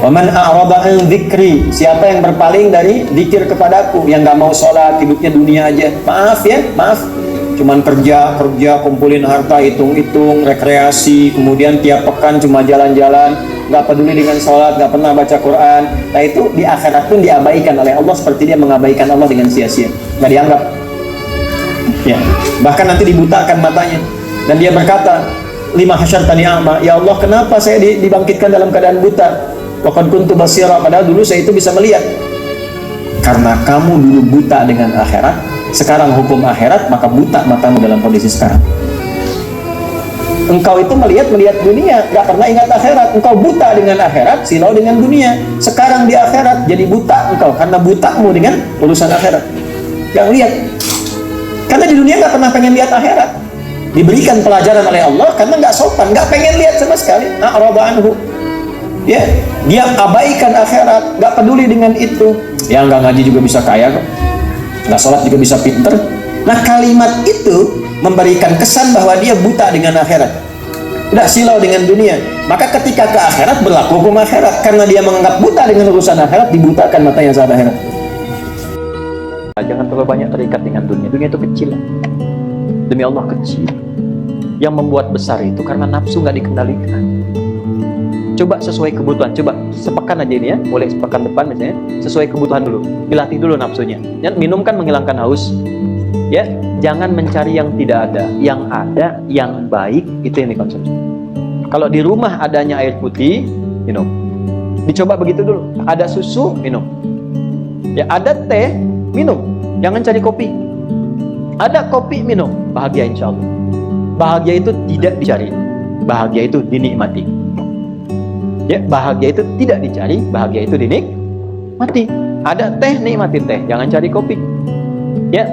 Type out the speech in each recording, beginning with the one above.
Wa man a'rada an dzikri, siapa yang berpaling dari zikir kepadaku, yang nggak mau sholat, hidupnya dunia aja. Maaf ya, maaf. Cuman kerja, kumpulin harta, hitung-hitung, rekreasi, kemudian tiap pekan cuma jalan-jalan, nggak peduli dengan sholat, nggak pernah baca Quran. Nah itu di akhirat pun diabaikan oleh Allah seperti dia mengabaikan Allah dengan sia-sia, nggak dianggap. Ya, bahkan nanti dibutakan matanya. Dan dia berkata, lima hasyartani a'ma, ya Allah kenapa saya dibangkitkan dalam keadaan buta? Wa qad kuntu basira, padahal dulu saya itu bisa melihat. Karena kamu dulu buta dengan akhirat, sekarang hukum akhirat, maka buta matamu dalam kondisi sekarang. Engkau itu melihat dunia, gak pernah ingat akhirat. Engkau buta dengan akhirat, silau dengan dunia. Sekarang di akhirat jadi buta engkau, karena butamu dengan urusan akhirat. Gak lihat. Karena di dunia gak pernah pengen lihat akhirat. Diberikan pelajaran oleh Allah karena gak sopan, gak pengen lihat sama sekali. A'rada anhu. Ya, dia abaikan akhirat, gak peduli dengan itu. Ya gak ngaji juga bisa kaya kok, nggak sholat juga bisa pinter. Nah kalimat itu memberikan kesan bahwa dia buta dengan akhirat, udah silau dengan dunia. Maka ketika ke akhirat berlaku hukum akhirat, karena dia menganggap buta dengan urusan akhirat, dibutakan matanya saat akhirat. Jangan terlalu banyak terikat dengan dunia. Dunia itu kecil, demi Allah kecil. Yang membuat besar itu karena nafsu nggak dikendalikan. Coba sesuai kebutuhan, coba sepekan aja ini ya, mulai sepekan depan misalnya, sesuai kebutuhan dulu, dilatih dulu nafsunya. Dan minum kan menghilangkan haus, ya. Jangan mencari yang tidak ada, yang ada, yang baik itu yang dikonsumsi. Kalau di rumah adanya air putih, minum. Dicoba begitu dulu. Ada susu, minum. Ya ada teh, minum. Jangan cari kopi. Ada kopi, minum. Bahagia insya Allah. Bahagia itu tidak dicari, bahagia itu dinikmati. Ya, bahagia itu tidak dicari, bahagia itu dinikmati. Ada teh, nikmati teh, jangan cari kopi. Ya,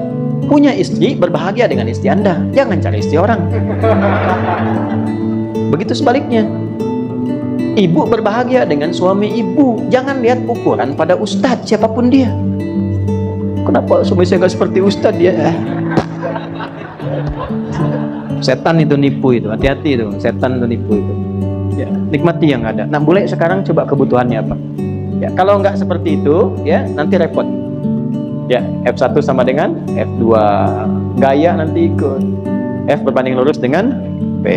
punya istri, berbahagia dengan istri Anda, jangan cari istri orang. Begitu sebaliknya. Ibu berbahagia dengan suami ibu, jangan lihat ukuran pada ustadz siapapun dia. Kenapa suami saya nggak seperti ustadz ya? Setan itu nipu itu, hati-hati itu, setan itu nipu itu. Ya, nikmati yang ada. Nah, mulai sekarang coba kebutuhannya apa. Ya, kalau nggak seperti itu, ya nanti repot. Ya, F1 sama dengan F2. Gaya nanti ikut. F berbanding lurus dengan P.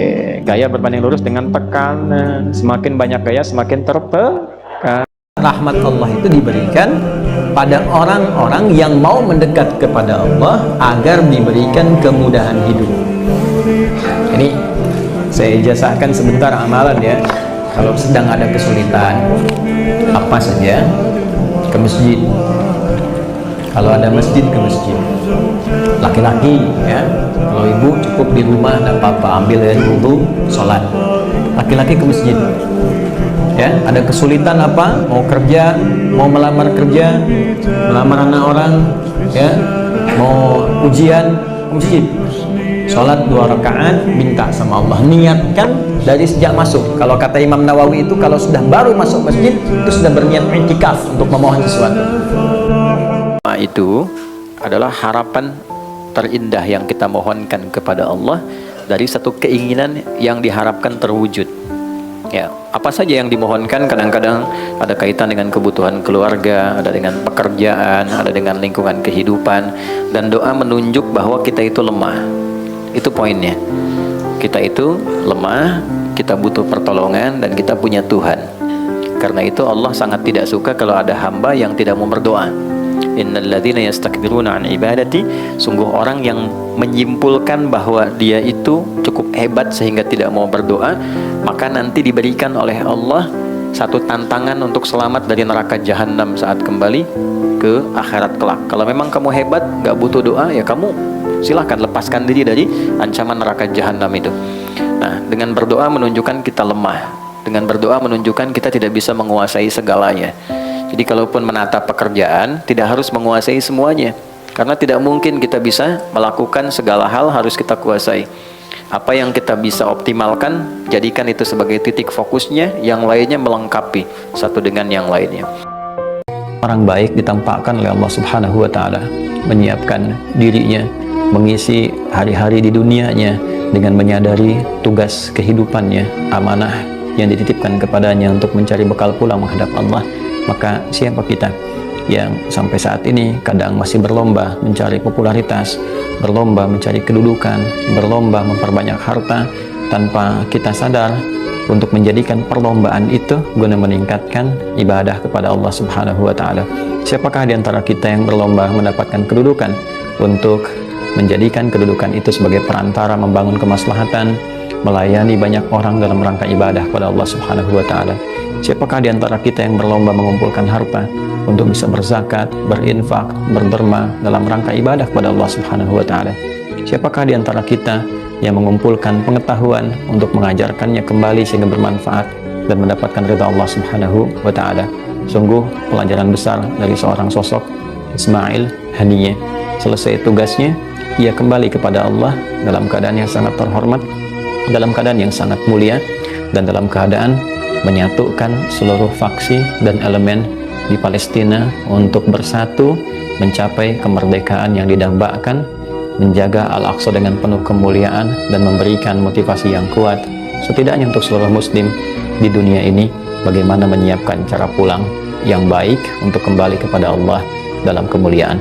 Gaya berbanding lurus dengan tekanan. Semakin banyak gaya, semakin tertekan. Rahmat Allah itu diberikan pada orang-orang yang mau mendekat kepada Allah agar diberikan kemudahan hidup. Ini saya ijazahkan sebentar amalan ya. Kalau sedang ada kesulitan apa saja, ke masjid. Kalau ada masjid, ke masjid. Laki-laki ya, kalau ibu cukup di rumah tidak apa-apa, ambil air wudu, sholat. Laki-laki ke masjid. Ya, ada kesulitan apa? Mau kerja, mau melamar kerja, melamar anak orang, ya, mau ujian, ke masjid. Sholat 2 rakaat, minta sama Allah, niatkan dari sejak masuk. Kalau kata Imam Nawawi itu, kalau sudah baru masuk masjid itu sudah berniat i'tikaf untuk memohon sesuatu. Itu adalah harapan terindah yang kita mohonkan kepada Allah dari satu keinginan yang diharapkan terwujud. Ya, apa saja yang dimohonkan kadang-kadang ada kaitan dengan kebutuhan keluarga, ada dengan pekerjaan, ada dengan lingkungan kehidupan, dan doa menunjuk bahwa kita itu lemah. Itu poinnya. Kita itu lemah, kita butuh pertolongan, dan kita punya Tuhan. Karena itu Allah sangat tidak suka kalau ada hamba yang tidak mau berdoa. Innalladzina yastakbiruna an ibadati, sungguh orang yang menyimpulkan bahwa dia itu cukup hebat sehingga tidak mau berdoa, maka nanti diberikan oleh Allah satu tantangan untuk selamat dari neraka jahanam saat kembali ke akhirat kelak. Kalau memang kamu hebat, gak butuh doa, ya kamu silahkan lepaskan diri dari ancaman neraka jahanam itu. Nah, dengan berdoa menunjukkan kita lemah. Dengan berdoa menunjukkan kita tidak bisa menguasai segalanya. Jadi kalaupun menata pekerjaan, tidak harus menguasai semuanya. Karena tidak mungkin kita bisa melakukan segala hal harus kita kuasai. Apa yang kita bisa optimalkan, jadikan itu sebagai titik fokusnya, yang lainnya melengkapi satu dengan yang lainnya. Orang baik ditampakkan oleh Allah Subhanahu wa Ta'ala, menyiapkan dirinya, mengisi hari-hari di dunianya dengan menyadari tugas kehidupannya, amanah yang dititipkan kepadanya untuk mencari bekal pulang menghadap Allah. Maka siapa kita yang sampai saat ini kadang masih berlomba mencari popularitas, berlomba mencari kedudukan, berlomba memperbanyak harta, tanpa kita sadar untuk menjadikan perlombaan itu guna meningkatkan ibadah kepada Allah Subhanahu wa Ta'ala. Siapakah di antara kita yang berlomba mendapatkan kedudukan untuk menjadikan kedudukan itu sebagai perantara membangun kemaslahatan, melayani banyak orang dalam rangka ibadah kepada Allah Subhanahu wa Ta'ala? Siapakah di antara kita yang berlomba mengumpulkan harta untuk bisa berzakat, berinfak, berderma dalam rangka ibadah kepada Allah Subhanahu wa Ta'ala? Siapakah di antara kita yang mengumpulkan pengetahuan untuk mengajarkannya kembali sehingga bermanfaat dan mendapatkan ridha Allah Subhanahu wa Ta'ala? Sungguh pelajaran besar dari seorang sosok Ismail Haniyeh. Selesai tugasnya, ia kembali kepada Allah dalam keadaan yang sangat terhormat, dalam keadaan yang sangat mulia, dan dalam keadaan menyatukan seluruh faksi dan elemen di Palestina untuk bersatu mencapai kemerdekaan yang didambakan, menjaga Al-Aqsa dengan penuh kemuliaan, dan memberikan motivasi yang kuat setidaknya untuk seluruh muslim di dunia ini bagaimana menyiapkan cara pulang yang baik untuk kembali kepada Allah dalam kemuliaan.